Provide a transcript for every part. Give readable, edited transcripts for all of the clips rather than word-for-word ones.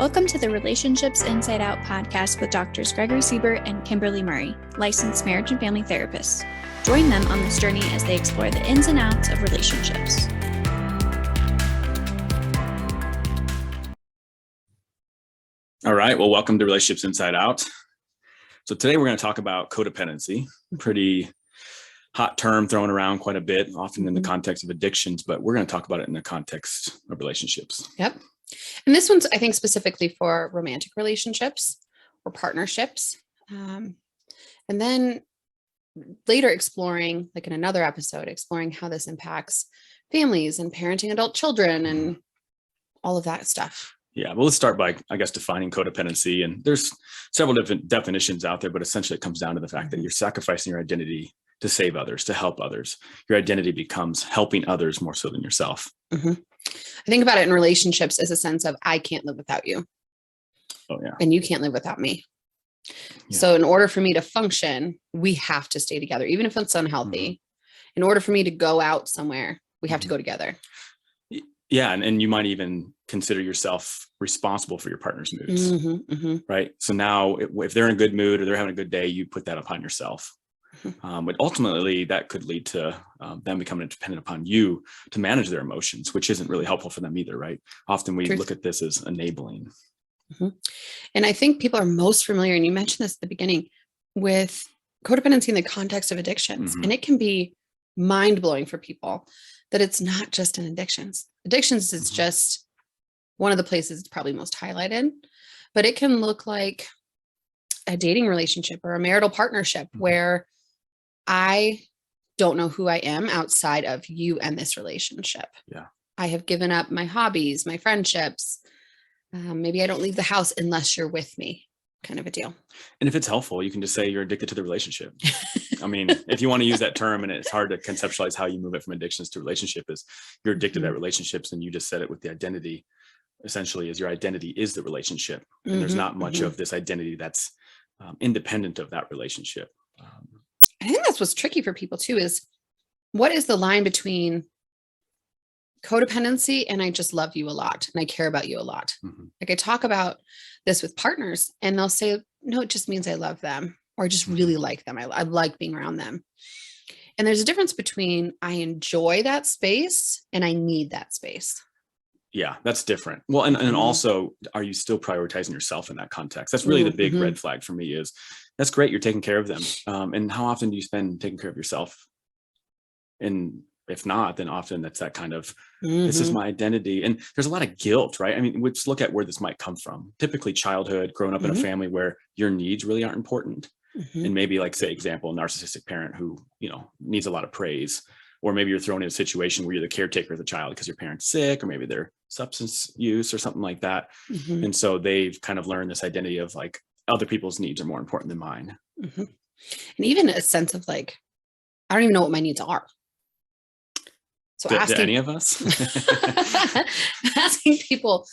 Welcome to the Relationships Inside Out podcast with Doctors Gregory Siebert and Kimberly Murray, licensed marriage and family therapists. Join them on this journey as they explore the ins and outs of relationships. All right. Well, welcome to Relationships Inside Out. So today we're going to talk about codependency, pretty hot term thrown around quite a bit, often in the context of addictions, but we're going to talk about it in the context of relationships. Yep. And this one's, I think, specifically for romantic relationships or partnerships. And then later exploring, like in another episode, exploring how this impacts families and parenting adult children and all of that stuff. Yeah, well, let's start by, I guess, defining codependency. And there's several different definitions out there, but essentially it comes down to the fact that you're sacrificing your identity to save others, to help others. Your identity becomes helping others more so than yourself. Mm-hmm. I think about it in relationships as a sense of, I can't live without you. Oh, yeah. And you can't live without me. Yeah. So in order for me to function, we have to stay together, even if it's unhealthy. Mm-hmm. In order for me to go out somewhere, we have to go together. Yeah. And you might even consider yourself responsible for your partner's moods, right? So now if they're in a good mood or they're having a good day, you put that upon yourself. But ultimately that could lead to them becoming dependent upon you to manage their emotions, which isn't really helpful for them either, right? Often we look at this as enabling. And I think people are most familiar, and you mentioned this at the beginning, with codependency in the context of addictions. And it can be mind-blowing for people that it's not just in addictions. Addictions is just one of the places it's probably most highlighted, but it can look like a dating relationship or a marital partnership where I don't know who I am outside of you and this relationship. Yeah. I have given up my hobbies, my friendships. Maybe I don't leave the house unless you're with me, kind of a deal. And if it's helpful, you can just say you're addicted to the relationship. I mean, if you want to use that term, and it's hard to conceptualize how you move it from addictions to relationship, is you're addicted to relationships, and you just said it with the identity, essentially, is your identity is the relationship. And there's not much of this identity that's independent of that relationship. I think that's what's tricky for people too, is what is the line between codependency and I just love you a lot and I care about you a lot. Like I talk about this with partners and they'll say, no, it just means I love them, or I just really like them. I like being around them. And there's a difference between I enjoy that space and I need that space. Yeah, that's different. Well, and also, are you still prioritizing yourself in that context? That's really the big red flag for me. Is that's great, you're taking care of them. And how often do you spend taking care of yourself? And if not, then often that's that kind of, this is my identity. And there's a lot of guilt, right? I mean, let's look at where this might come from. Typically childhood, growing up in a family where your needs really aren't important. And maybe, like, say, example, a narcissistic parent who, needs a lot of praise. Or maybe you're thrown in a situation where you're the caretaker of the child because your parent's sick, or maybe they're substance use or something like that. And so they've kind of learned this identity of like, other people's needs are more important than mine. And even a sense of like, I don't even know what my needs are. So asking any of us, asking people,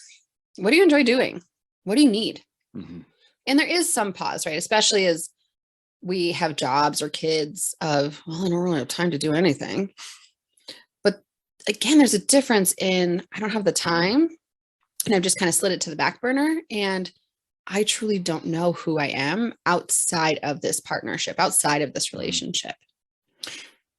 what do you enjoy doing? What do you need? And there is some pause, right? Especially as we have jobs or kids of, well, I don't really have time to do anything. But again, there's a difference in, I don't have the time and I've just kind of slid it to the back burner. And I truly don't know who I am outside of this partnership, outside of this relationship.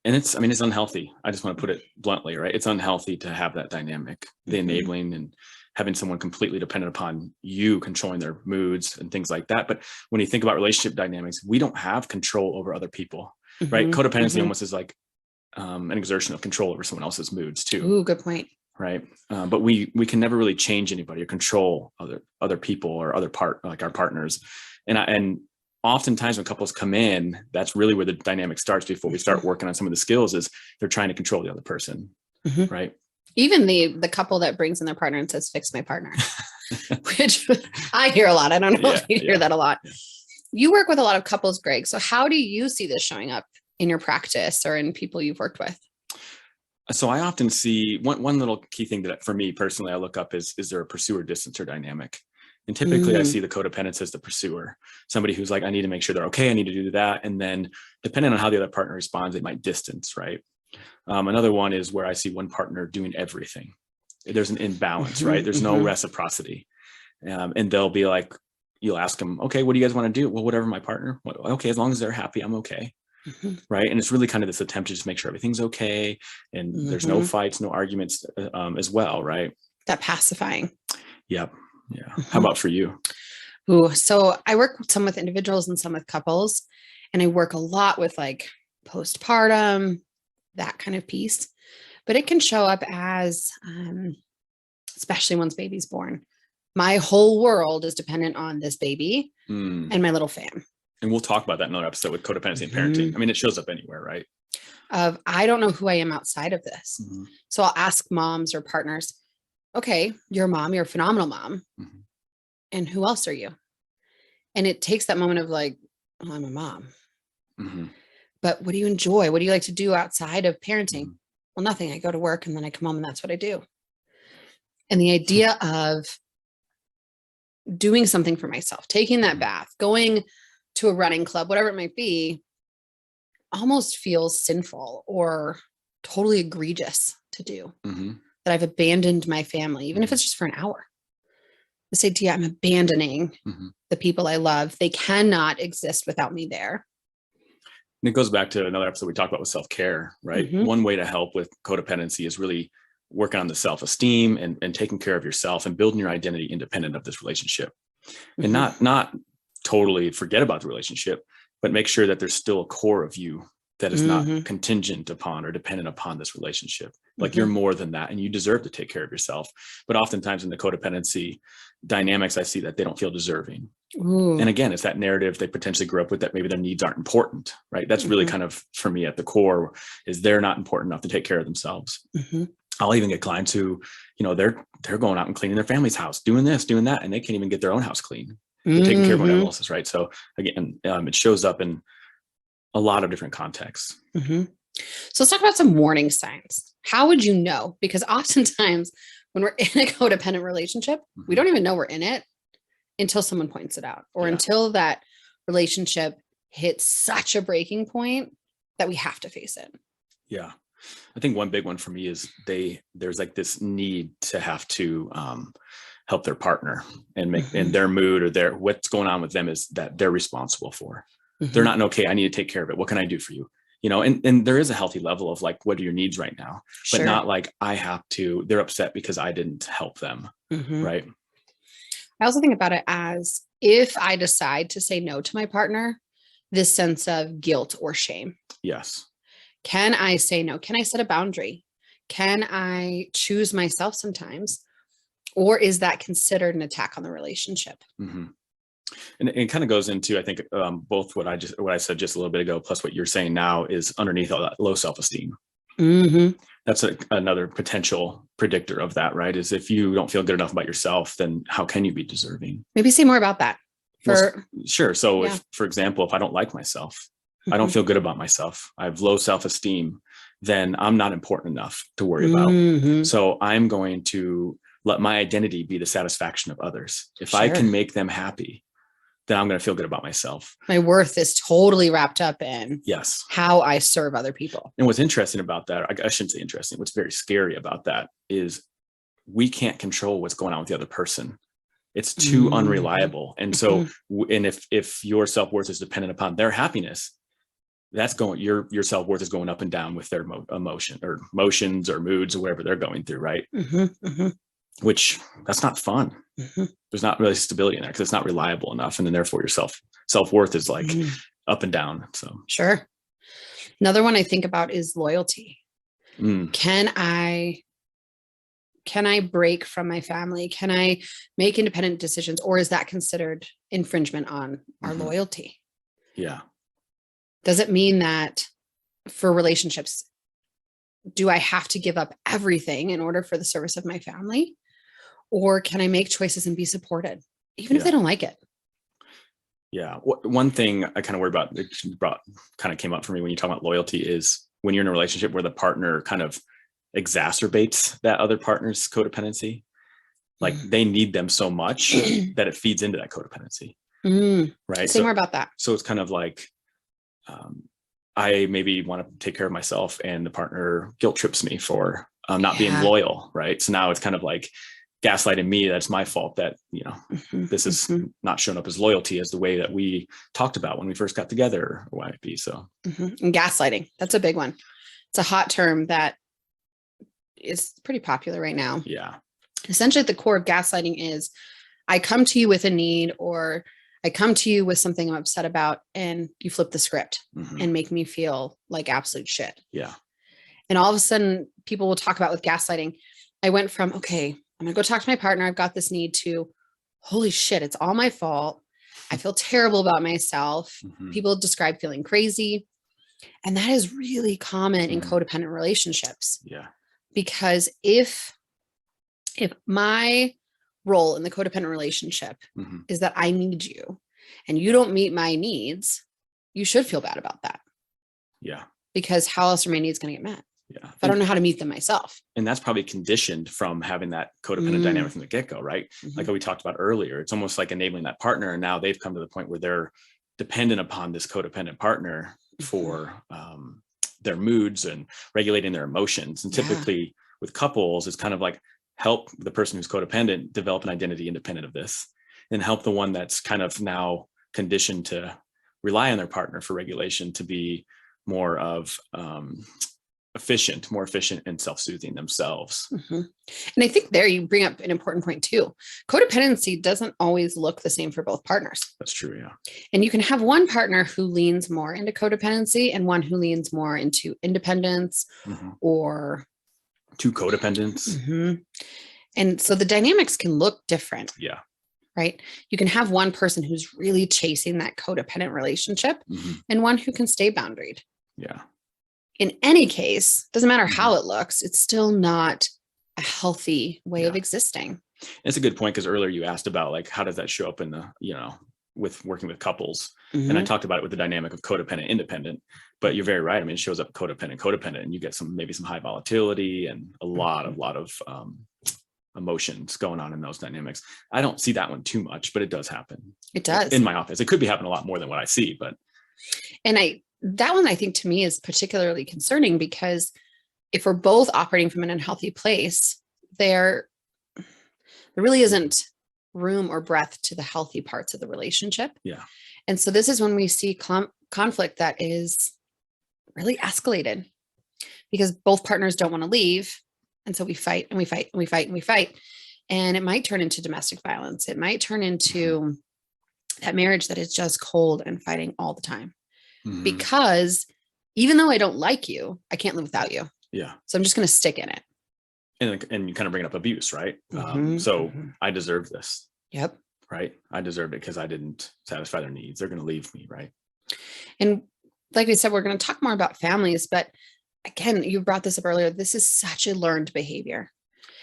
And it's unhealthy. I just want to put it bluntly, right? It's unhealthy to have that dynamic, the enabling and having someone completely dependent upon you controlling their moods and things like that. But when you think about relationship dynamics, we don't have control over other people, right? Codependency almost is like an exertion of control over someone else's moods too. Ooh, good point. Right. But we can never really change anybody or control other people or like our partners. And oftentimes when couples come in, that's really where the dynamic starts before we start working on some of the skills, is they're trying to control the other person. Right. Even the couple that brings in their partner and says, fix my partner, which I hear a lot. I don't know if you hear that a lot. Yeah. You work with a lot of couples, Greg. So how do you see this showing up in your practice or in people you've worked with? So I often see one little key thing that for me personally, I look up is there a pursuer distancer dynamic? And typically I see the codependence as the pursuer, somebody who's like, I need to make sure they're okay. I need to do that. And then depending on how the other partner responds, they might distance, right? Another one is where I see one partner doing everything. There's an imbalance, right? There's no reciprocity. And they'll be like, you'll ask them, okay, what do you guys want to do? Well, whatever my partner, okay, as long as they're happy, I'm okay. Right. And it's really kind of this attempt to just make sure everything's okay. And there's no fights, no arguments as well. Right. That pacifying. Yep. Yeah. How about for you? Ooh, so I work some with individuals and some with couples, and I work a lot with like postpartum, that kind of piece, but it can show up as, especially once baby's born, my whole world is dependent on this baby and my little fam. And we'll talk about that in another episode with codependency and parenting. I mean, it shows up anywhere, right? I don't know who I am outside of this. So I'll ask moms or partners, okay, you're a mom, you're a phenomenal mom. And who else are you? And it takes that moment of like, oh, I'm a mom. But what do you enjoy? What do you like to do outside of parenting? Well, nothing. I go to work and then I come home and that's what I do. And the idea of doing something for myself, taking that bath, going to a running club, whatever it might be, almost feels sinful or totally egregious to do. That I've abandoned my family, even if it's just for an hour. This idea I'm abandoning the people I love. They cannot exist without me there. And it goes back to another episode we talked about with self-care, right? One way to help with codependency is really working on the self-esteem and taking care of yourself and building your identity independent of this relationship. And not totally forget about the relationship, but make sure that there's still a core of you that is not contingent upon or dependent upon this relationship. Like you're more than that and you deserve to take care of yourself. But oftentimes in the codependency dynamics, I see that they don't feel deserving. And again, it's that narrative they potentially grew up with that maybe their needs aren't important, right? That's really kind of, for me at the core, is they're not important enough to take care of themselves. I'll even get clients who, they're going out and cleaning their family's house, doing this, doing that, and they can't even get their own house clean. They're taking care of everyone else's, right? So again, it shows up in a lot of different contexts. So let's talk about some warning signs. How would you know? Because oftentimes when we're in a codependent relationship, we don't even know we're in it until someone points it out, or until that relationship hits such a breaking point that we have to face it. Yeah. I think one big one for me is there's like this need to have to help their partner and make and their mood or what's going on with them is that they're responsible for. They're not okay. I need to take care of it. What can I do for you? And there is a healthy level of like, what are your needs right now? But not like I have to, they're upset because I didn't help them. Right. I also think about it as if I decide to say no to my partner, this sense of guilt or shame. Yes. Can I say no? Can I set a boundary? Can I choose myself sometimes? Or is that considered an attack on the relationship? And it kind of goes into, I think, both what I said just a little bit ago, plus what you're saying now is underneath all that low self-esteem. That's another potential predictor of that, right? Is if you don't feel good enough about yourself, then how can you be deserving? Maybe say more about that. Sure. So if, for example, if I don't like myself, I don't feel good about myself, I have low self-esteem, then I'm not important enough to worry about. So I'm going to let my identity be the satisfaction of others. If I can make them happy, then I'm going to feel good about myself. My worth is totally wrapped up in yes, how I serve other people. And what's interesting about that, I shouldn't say interesting, what's very scary about that is we can't control what's going on with the other person. It's too unreliable. And so, and if your self-worth is dependent upon their happiness, that's going, your self-worth is going up and down with their emotions or moods or whatever they're going through. Right. Which that's not fun. There's not really stability in there because it's not reliable enough. And then therefore your self-worth is like up and down. So sure. Another one I think about is loyalty. Can I break from my family? Can I make independent decisions? Or is that considered infringement on our loyalty? Yeah. Does it mean that for relationships, do I have to give up everything in order for the service of my family? Or can I make choices and be supported, even if they don't like it? Yeah. One thing I kind of worry about, kind of came up for me when you talk about loyalty, is when you're in a relationship where the partner kind of exacerbates that other partner's codependency, like they need them so much that it feeds into that codependency. Right. Say more about that. So it's kind of like, I maybe want to take care of myself and the partner guilt trips me for not being loyal. Right. So now it's kind of like, gaslighting me, that's my fault that, this is not showing up as loyalty as the way that we talked about when we first got together, or why it be. So And gaslighting, that's a big one. It's a hot term that is pretty popular right now. Yeah. Essentially, at the core of gaslighting is I come to you with a need, or I come to you with something I'm upset about, and you flip the script and make me feel like absolute shit. Yeah. And all of a sudden, people will talk about with gaslighting. I went from, okay, I'm going to go talk to my partner, I've got this need, to holy shit, it's all my fault. I feel terrible about myself. People describe feeling crazy. And that is really common in codependent relationships. Yeah. Because if my role in the codependent relationship is that I need you and you don't meet my needs, you should feel bad about that. Yeah. Because how else are my needs going to get met? Yeah. If I don't know how to meet them myself. And that's probably conditioned from having that codependent dynamic from the get-go, right? Like what we talked about earlier, it's almost like enabling that partner. And now they've come to the point where they're dependent upon this codependent partner for their moods and regulating their emotions. And typically with couples, it's kind of like help the person who's codependent develop an identity independent of this, and help the one that's kind of now conditioned to rely on their partner for regulation to be more of more efficient and self-soothing themselves. And I think there you bring up an important point too. Codependency doesn't always look the same for both partners. That's true. Yeah. And you can have one partner who leans more into codependency and one who leans more into independence or two codependents. And so the dynamics can look different. Yeah. Right. You can have one person who's really chasing that codependent relationship and one who can stay boundaried. Yeah. In any case, doesn't matter how it looks, it's still not a healthy way of existing. It's a good point, because earlier you asked about like, how does that show up in the, with working with couples? And I talked about it with the dynamic of codependent, independent, but you're very right. I mean, it shows up codependent, and you get maybe some high volatility and a lot of emotions going on in those dynamics. I don't see that one too much, but it does happen. It does. In my office. It could be happening a lot more than what I see, but. And that one, I think, to me is particularly concerning, because if we're both operating from an unhealthy place, there really isn't room or breadth to the healthy parts of the relationship. Yeah. And so this is when we see conflict that is really escalated, because both partners don't want to leave. And so we fight and we fight and we fight and we fight. And it might turn into domestic violence. It might turn into that marriage that is just cold and fighting all the time. Because even though I don't like you, I can't live without you. Yeah. So I'm just going to stick in it. And you kind of bring up abuse, right? I deserve this. Yep. Right. I deserved it because I didn't satisfy their needs. They're going to leave me. Right. And like we said, we're going to talk more about families, but again, you brought this up earlier. This is such a learned behavior.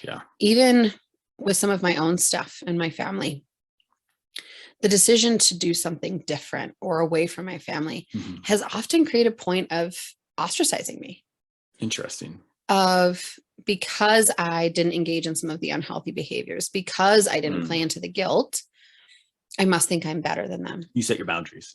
Yeah. Even with some of my own stuff in my family, the decision to do something different or away from my family has often created a point of ostracizing me. Interesting. Because I didn't engage in some of the unhealthy behaviors, because I didn't play into the guilt, I must think I'm better than them. You set your boundaries.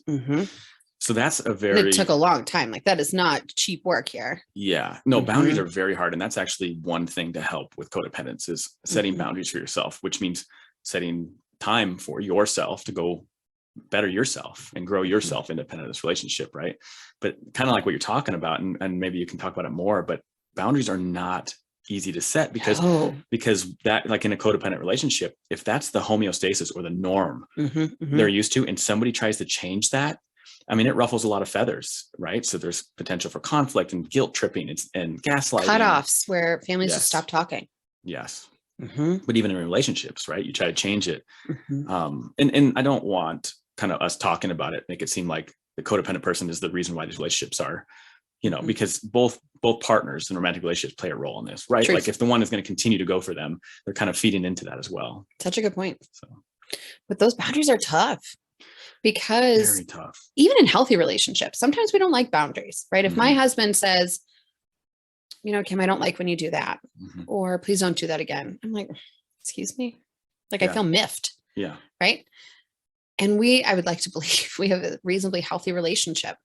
So that's And it took a long time. Like, that is not cheap work here. Yeah. No, boundaries are very hard. And that's actually one thing to help with codependence is setting boundaries for yourself, which means setting time for yourself to go better yourself and grow yourself independent of this relationship. Right. But kind of like what you're talking about, and maybe you can talk about it more, but boundaries are not easy to set because that, like in a codependent relationship, if that's the homeostasis or the norm they're used to, and somebody tries to change that, I mean, it ruffles a lot of feathers, right? So there's potential for conflict and guilt tripping and gaslighting. Cutoffs where families just stop talking. Yes. But even in relationships, right? You try to change it. And I don't want kind of us talking about it, make it seem like the codependent person is the reason why these relationships are, because both partners in romantic relationships play a role in this, right? Truth. Like if the one is going to continue to go for them, they're kind of feeding into that as well. Such a good point. So, but those boundaries are tough, because very tough. Even in healthy relationships, sometimes we don't like boundaries, right? If my husband says, Kim, I don't like when you do that, or please don't do that again. I'm like, excuse me? Like, I feel miffed. Yeah. Right. And I would like to believe we have a reasonably healthy relationship.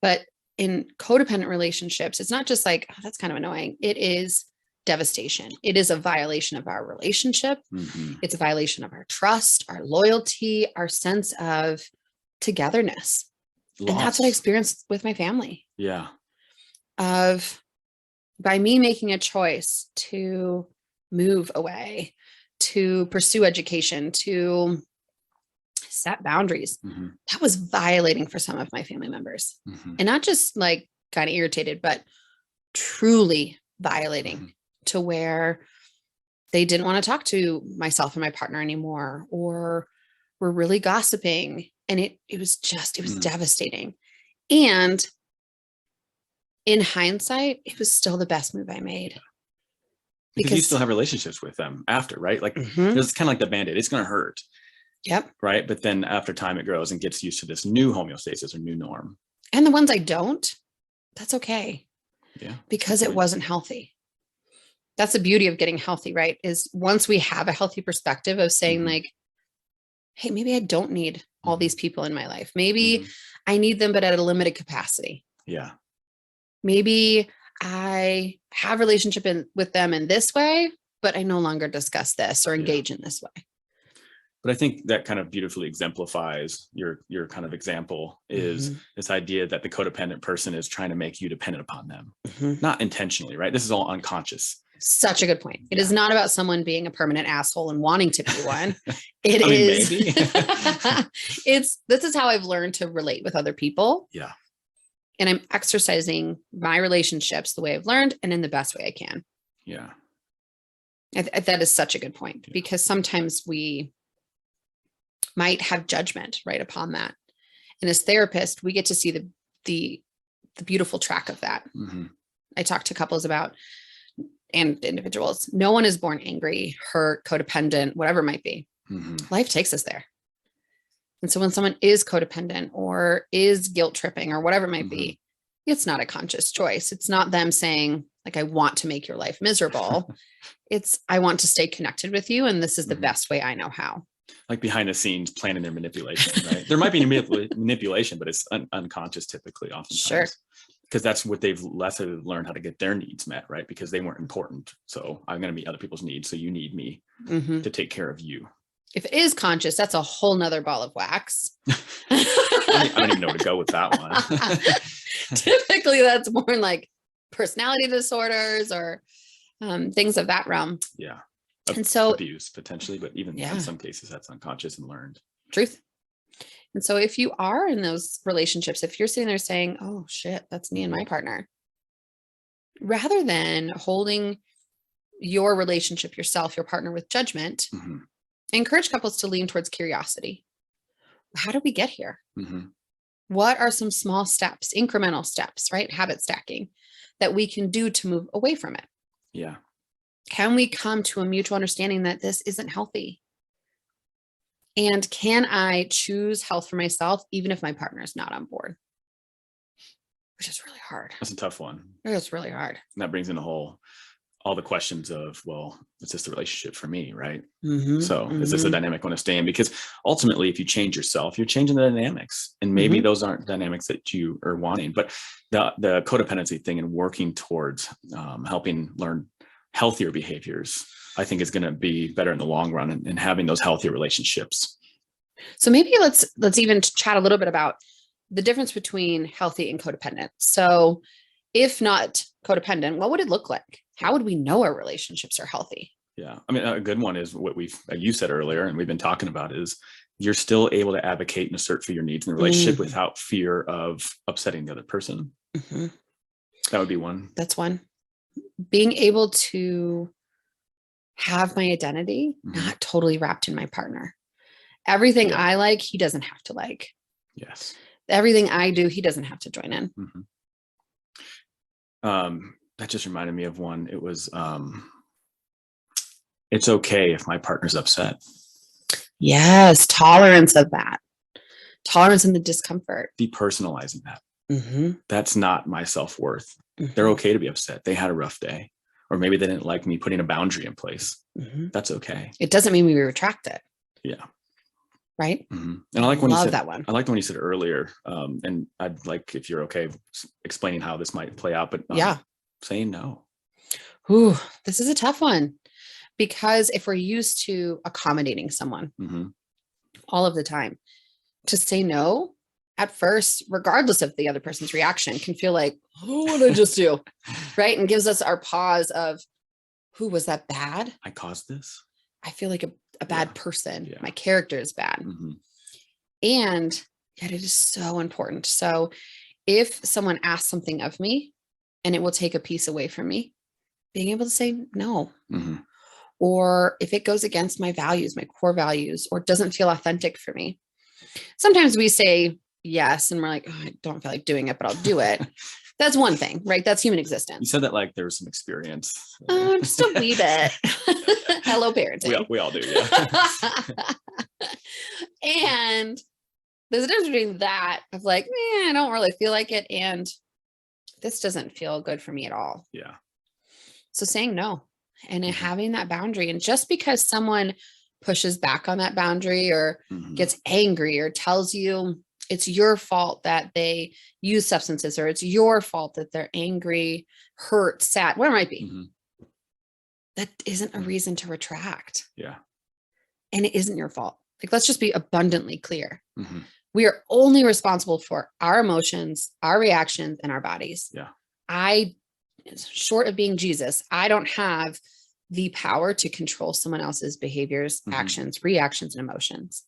But in codependent relationships, it's not just like, oh, that's kind of annoying. It is devastation. It is a violation of our relationship. Mm-hmm. It's a violation of our trust, our loyalty, our sense of togetherness. Loss. And that's what I experienced with my family. Yeah. Of by me making a choice to move away, to pursue education, to set boundaries, Mm-hmm. that was violating for some of my family members. Mm-hmm. And not just like kind of irritated, but truly violating, Mm-hmm. to where they didn't want to talk to myself and my partner anymore, or were really gossiping. And it was devastating. And in hindsight, it was still the best move I made. Because you still have relationships with them after, right? Like it's kind of like the Band-Aid. It's going to hurt. Yep. Right. But then after time, it grows and gets used to this new homeostasis or new norm. And the ones I don't, that's okay. Yeah. Because it wasn't healthy. That's the beauty of getting healthy, right? Is once we have a healthy perspective of saying like, hey, maybe I don't need all these people in my life. Maybe I need them, but at a limited capacity. Yeah. Maybe I have relationship with them in this way, but I no longer discuss this or engage in this way. But I think that kind of beautifully exemplifies your kind of example is this idea that the codependent person is trying to make you dependent upon them, not intentionally, right? This is all unconscious. Such a good point. It is not about someone being a permanent asshole and wanting to be one. It is. Maybe. This is how I've learned to relate with other people. Yeah. And I'm exercising my relationships the way I've learned and in the best way I can. Yeah. That is such a good point, because sometimes we might have judgment right upon that. And as therapists, we get to see the beautiful track of that. I talk to couples about, and individuals, no one is born angry, hurt, codependent, whatever it might be. Life takes us there. And so when someone is codependent or is guilt tripping or whatever it might be, it's not a conscious choice. It's not them saying like, I want to make your life miserable. It's, I want to stay connected with you. And this is the best way I know how. Like behind the scenes planning their manipulation, right? There might be manipulation, but it's unconscious typically oftentimes. Sure. Because that's what they've learned how to get their needs met, right? Because they weren't important. So I'm going to meet other people's needs. So you need me to take care of you. If it is conscious, that's a whole nother ball of wax. I don't even know where to go with that one. Typically, that's more like personality disorders or things of that realm. Yeah. And so abuse potentially, but even in some cases that's unconscious and learned. Truth. And so if you are in those relationships, if you're sitting there saying, oh shit, that's me and my partner, rather than holding your relationship, yourself, your partner with judgment, I encourage couples to lean towards curiosity. How did we get here? What are some small steps, incremental steps, right? Habit stacking that we can do to move away from it? Yeah. Can we come to a mutual understanding that this isn't healthy? And can I choose health for myself, even if my partner is not on board? Which is really hard. That's a tough one. It's really hard. And that brings in all the questions of, well, is this the relationship for me, right? So is this a dynamic I want to stay in? Because ultimately, if you change yourself, you're changing the dynamics. And maybe those aren't dynamics that you are wanting. But the codependency thing and working towards helping learn healthier behaviors, I think is going to be better in the long run, and having those healthier relationships. So maybe let's even chat a little bit about the difference between healthy and codependent. So if not codependent, what would it look like? How would we know our relationships are healthy? Yeah. I mean, a good one is what you said earlier, and we've been talking about, is you're still able to advocate and assert for your needs in the relationship without fear of upsetting the other person. That would be one. That's one. Being able to have my identity not totally wrapped in my partner. Everything I like, he doesn't have to like. Yes. Everything I do, he doesn't have to join in. That just reminded me of one. It was, it's okay if my partner's upset. Yes. Tolerance of that. Tolerance in the discomfort. Depersonalizing that. That's not my self-worth. They're okay to be upset. They had a rough day, or maybe they didn't like me putting a boundary in place. That's okay. It doesn't mean we retract it. Yeah. Right. And I like when you said that one. I liked when you said earlier, and I'd like, if you're okay explaining how this might play out, but saying no. Ooh, this is a tough one, because if we're used to accommodating someone all of the time, to say no at first, regardless of the other person's reaction, can feel like, oh, what did I just do? Right. And gives us our pause of, who was that bad? I caused this. I feel like a bad person. Yeah. My character is bad. And yet it is so important. So if someone asks something of me and it will take a piece away from me, being able to say no. Or if it goes against my values, my core values, or doesn't feel authentic for me. Sometimes we say yes and we're like, oh, I don't feel like doing it, but I'll do it. That's one thing, right? That's human existence. You said that like there was some experience. Just a wee bit. Hello, parenting. We all do, yeah. And there's a difference between that of like, I don't really feel like it, and this doesn't feel good for me at all. Yeah. So saying no and having that boundary. And just because someone pushes back on that boundary or gets angry or tells you it's your fault that they use substances, or it's your fault that they're angry, hurt, sad, whatever it might be, that isn't a reason to retract. Yeah. And it isn't your fault. Like, let's just be abundantly clear. We are only responsible for our emotions, our reactions, and our bodies. Yeah. Short of being Jesus, I don't have the power to control someone else's behaviors, actions, reactions, and emotions.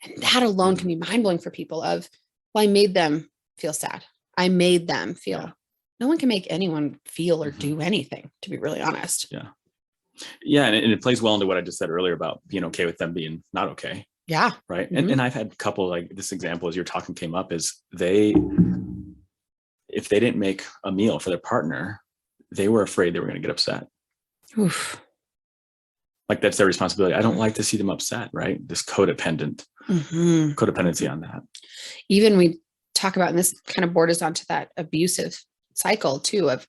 And that alone can be mind-blowing for people of, well, I made them feel sad. I made them feel. No one can make anyone feel or do anything, to be really honest. Yeah. Yeah. And it plays well into what I just said earlier about being okay with them being not okay. Yeah. Right. And I've had a couple, like this example as you're talking came up, is if they didn't make a meal for their partner, they were afraid they were going to get upset. Oof. Like that's their responsibility. I don't like to see them upset, right? This codependency on that. Even we talk about, and this kind of borders onto that abusive cycle too, of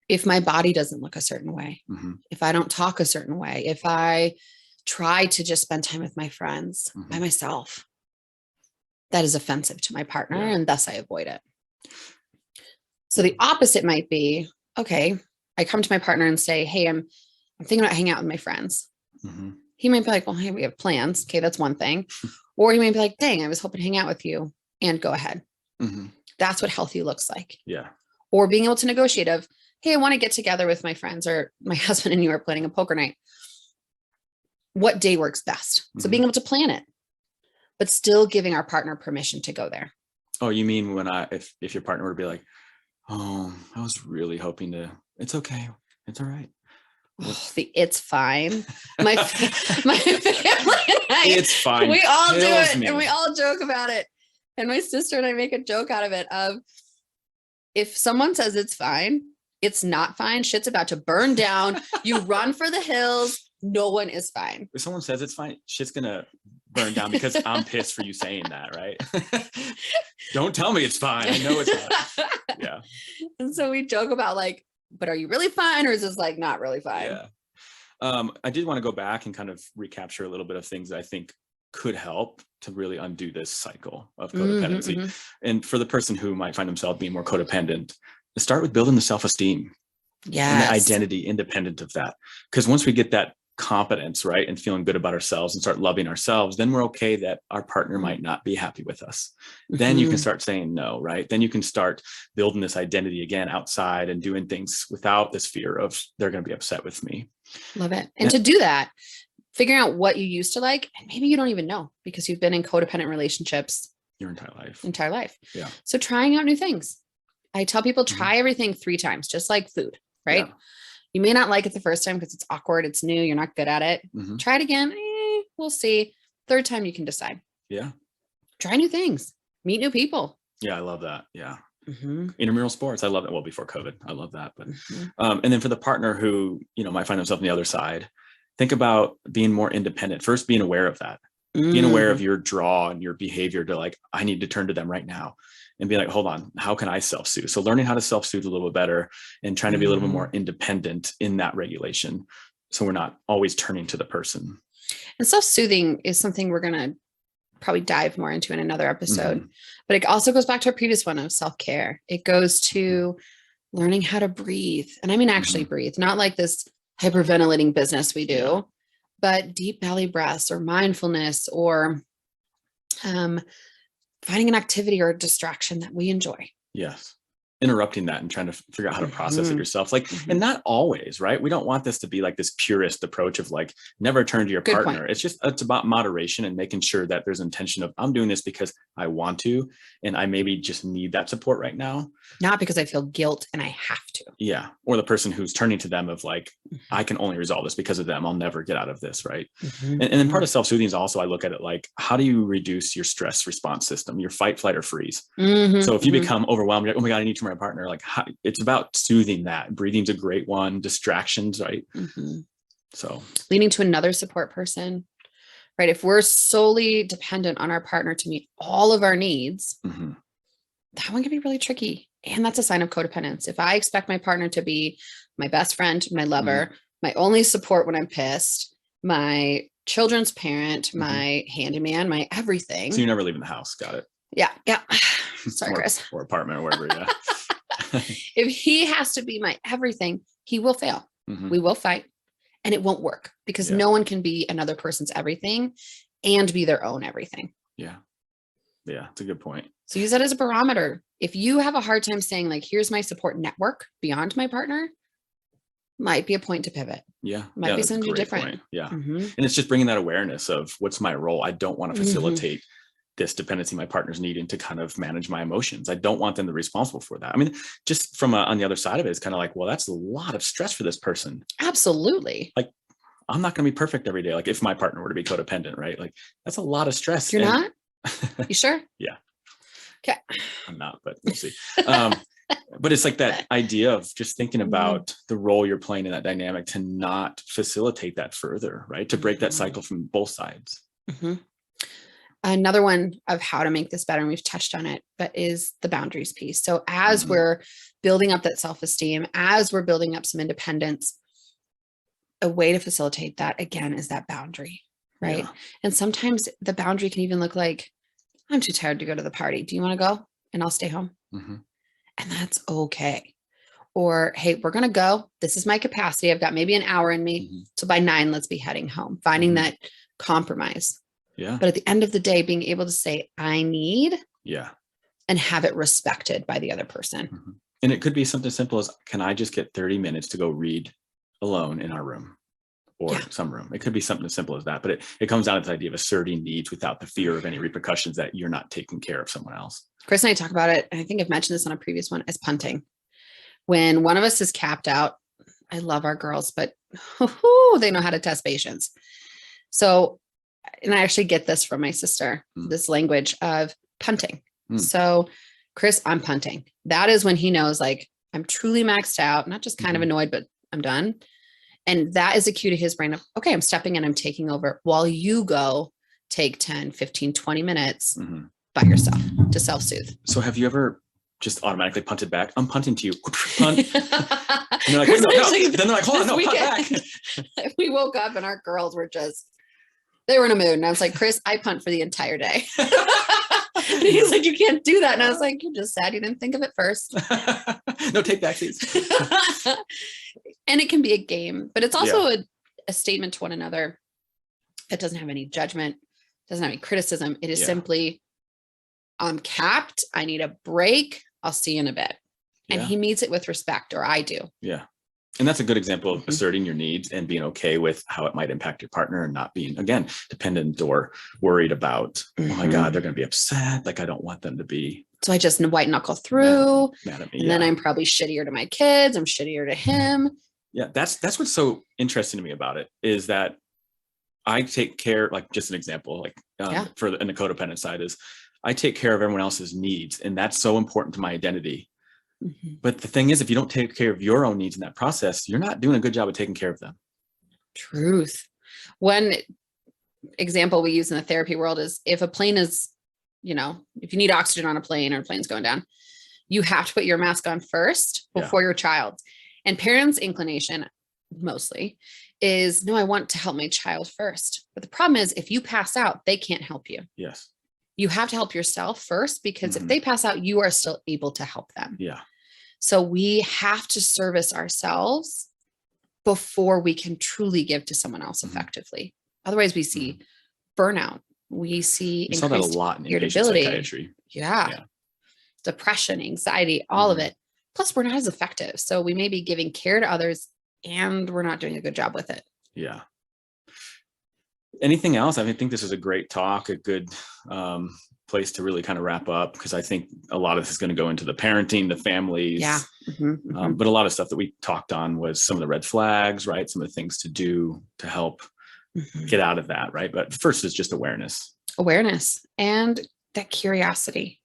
if my body doesn't look a certain way, if I don't talk a certain way, if I try to just spend time with my friends by myself, that is offensive to my partner, and thus I avoid it. So the opposite might be, okay, I come to my partner and say, hey, I'm thinking about hanging out with my friends. He might be like, well, hey, we have plans. Okay, that's one thing. Or he might be like, dang, I was hoping to hang out with you, and go ahead. That's what healthy looks like. Yeah. Or being able to negotiate of, hey, I want to get together with my friends, or my husband and you are planning a poker night. What day works best? So being able to plan it, but still giving our partner permission to go there. Oh, you mean when if your partner would be like, oh, I was really hoping to, it's okay. It's all right. It's fine. My family and I, it's fine. We all do it, and we all joke about it. And my sister and I make a joke out of it of, if someone says it's fine, it's not fine. Shit's about to burn down. You run for the hills. No one is fine. If someone says it's fine, shit's gonna burn down because I'm pissed for you saying that, right? Don't tell me it's fine. I know it's fine. Yeah. And so we joke about like, but are you really fine, or is this like not really fine? Yeah. I did want to go back and kind of recapture a little bit of things that I think could help to really undo this cycle of codependency. And for the person who might find themselves being more codependent, start with building the self-esteem and the identity independent of that. Because once we get that competence, right, and feeling good about ourselves and start loving ourselves, then we're okay that our partner might not be happy with us. Then you can start saying no, right? Then you can start building this identity again outside and doing things without this fear of they're going to be upset with me. Love it. And to do that, figuring out what you used to like, and maybe you don't even know because you've been in codependent relationships your entire life. Yeah. So trying out new things. I tell people, try everything 3 times, just like food, right? Yeah. You may not like it the first time because it's awkward, it's new, you're not good at it. Try it again. We'll see. 3rd time you can decide. Yeah. Try new things. Meet new people. Yeah, I love that. Yeah. Intramural sports. I love it. Well, before COVID, I love that. But and then for the partner who, might find themselves on the other side, think about being more independent. First, being aware of that. Being aware of your draw and your behavior to like, I need to turn to them right now. And be like, hold on, how can I self-soothe? So learning how to self-soothe a little bit better and trying to be a little bit more independent in that regulation. So we're not always turning to the person. And self-soothing is something we're going to probably dive more into in another episode. But it also goes back to our previous one of self-care. It goes to learning how to breathe. And I mean, actually breathe, not like this hyperventilating business we do, but deep belly breaths or mindfulness or finding an activity or a distraction that we enjoy. Yes. Interrupting that and trying to figure out how to process it yourself. Like, and not always, right? We don't want this to be like this purist approach of like, never turn to your partner. It's about moderation and making sure that there's intention of, I'm doing this because I want to, and I maybe just need that support right now. Not because I feel guilt and I have to. Yeah. Or the person who's turning to them of like, I can only resolve this because of them. I'll never get out of this. Right. And then part of self-soothing is also, I look at it like, how do you reduce your stress response system, your fight, flight, or freeze? So if you become overwhelmed, you're like, oh my God, I need to my partner, like it's about soothing that. Breathing's a great one. Distractions, right? So leaning to another support person, right? If we're solely dependent on our partner to meet all of our needs, that one can be really tricky. And that's a sign of codependence. If I expect my partner to be my best friend, my lover, my only support when I'm pissed, my children's parent, my handyman, my everything. So you're never leaving the house. Got it. Yeah. Sorry, Chris. Or apartment or wherever. Yeah. If he has to be my everything, he will fail. We will fight and it won't work because no one can be another person's everything and be their own everything. Yeah. It's a good point. So use that as a barometer. If you have a hard time saying like, here's my support network beyond my partner, might be a point to pivot. Might be something different. Point. And it's just bringing that awareness of what's my role. I don't want to facilitate this dependency my partner's needing to kind of manage my emotions. I don't want them to be responsible for that. I mean, just from on the other side of it, it's kind of like, well, that's a lot of stress for this person. Absolutely. Like, I'm not going to be perfect every day. Like if my partner were to be codependent, right? Like that's a lot of stress. You're not? You sure? Yeah. Okay. I'm not, but we'll see. But it's like that idea of just thinking about the role you're playing in that dynamic to not facilitate that further, right? To break that cycle from both sides. Another one of how to make this better, and we've touched on it, but is the boundaries piece. So as we're building up that self-esteem, as we're building up some independence, a way to facilitate that again is that boundary, right? And sometimes the boundary can even look like, I'm too tired to go to the party. Do you want to go? And I'll stay home. And that's okay. Or, hey, we're going to go. This is my capacity. I've got maybe an hour in me. So by 9, let's be heading home, finding that compromise. But at the end of the day, being able to say, I need, and have it respected by the other person. And it could be something simple as, can I just get 30 minutes to go read alone in our room or some room? It could be something as simple as that, but it comes down to the idea of asserting needs without the fear of any repercussions that you're not taking care of someone else. Chris and I talk about it, and I think I've mentioned this on a previous one, as punting. When one of us is capped out, I love our girls, but they know how to test patience. So, and I actually get this from my sister, this language of punting. So Chris, I'm punting. That is when he knows like I'm truly maxed out, not just kind of annoyed, but I'm done. And that is a cue to his brain of, okay, I'm stepping in, I'm taking over while you go take 10, 15, 20 minutes by yourself to self-soothe. So have you ever just automatically punted back? I'm punting to you. Punt. And they're like, wait, no. Then they're like, hold on, no, punt back. We woke up and our girls were they were in a mood. And I was like, Chris, I punt for the entire day. And he's like, you can't do that. And I was like, you're just sad you didn't think of it first. No take back, please. And it can be a game, but it's also a statement to one another that doesn't have any judgment, doesn't have any criticism. It is simply, I'm capped. I need a break. I'll see you in a bit. And he meets it with respect, or I do. Yeah. And that's a good example of asserting your needs and being okay with how it might impact your partner and not being, again, dependent or worried about, oh my God, they're going to be upset. Like, I don't want them to be. So I just white knuckle through. Mad at me, and then I'm probably shittier to my kids. I'm shittier to him. Yeah. That's what's so interesting to me about it is that I take care, like just an example, like in the codependent side is I take care of everyone else's needs. And that's so important to my identity. But the thing is, if you don't take care of your own needs in that process, you're not doing a good job of taking care of them. Truth. One example we use in the therapy world is if a plane is, if you need oxygen on a plane or a plane's going down, you have to put your mask on first before your child. And parents' inclination mostly is, no, I want to help my child first. But the problem is if you pass out, they can't help you. Yes. You have to help yourself first, because if they pass out, you are still able to help them. Yeah. So we have to service ourselves before we can truly give to someone else effectively. Otherwise, we see burnout. We see We saw that a increased lot in inpatient irritability. psychiatry. Yeah. Depression, anxiety, all of it. Plus, we're not as effective. So we may be giving care to others and we're not doing a good job with it. Yeah. Anything else? I think this is a great talk, a good place to really kind of wrap up, because I think a lot of this is going to go into the parenting, the families. Yeah. But a lot of stuff that we talked on was some of the red flags, right? Some of the things to do to help get out of that, right? But first is just awareness. Awareness and that curiosity.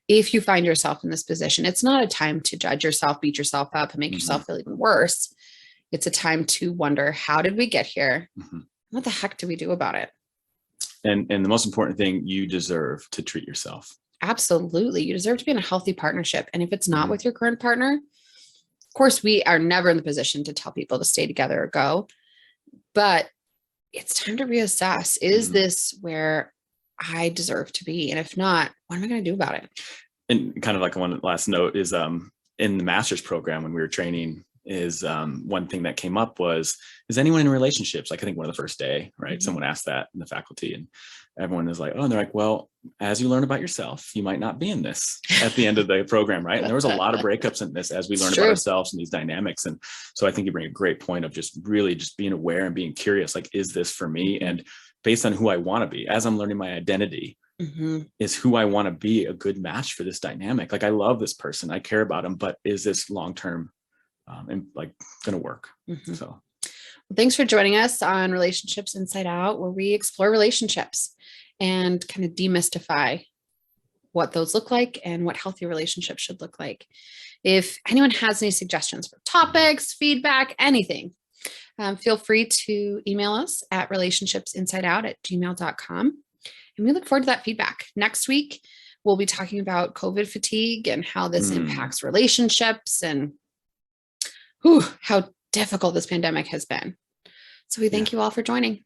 If you find yourself in this position, it's not a time to judge yourself, beat yourself up, and make yourself feel even worse. It's a time to wonder, how did we get here? What the heck do we do about it? And the most important thing, you deserve to treat yourself. Absolutely. You deserve to be in a healthy partnership. And if it's not with your current partner, of course, we are never in the position to tell people to stay together or go, but it's time to reassess. Is this where I deserve to be? And if not, what am I going to do about it? And kind of like one last note is in the master's program, when we were training, is one thing that came up was, is anyone in relationships? Like, I think one of the first day, right? Someone asked that in the faculty, and everyone is like, oh, and they're like, well, as you learn about yourself, you might not be in this at the end of the program, right? And there was a lot of breakups in this as we learn about ourselves and these dynamics. And so I think you bring a great point of just really just being aware and being curious, like, is this for me? And based on who I want to be, as I'm learning my identity, is who I want to be a good match for this dynamic. Like, I love this person, I care about them, but is this long-term and like going to work? So well, thanks for joining us on Relationships Inside Out, where we explore relationships and kind of demystify what those look like and what healthy relationships should look like. If anyone has any suggestions for topics, feedback, anything, feel free to email us at relationshipsinsideout@gmail.com. And we look forward to that feedback. Next week, we'll be talking about COVID fatigue and how this impacts relationships and how difficult this pandemic has been. So we thank you all for joining.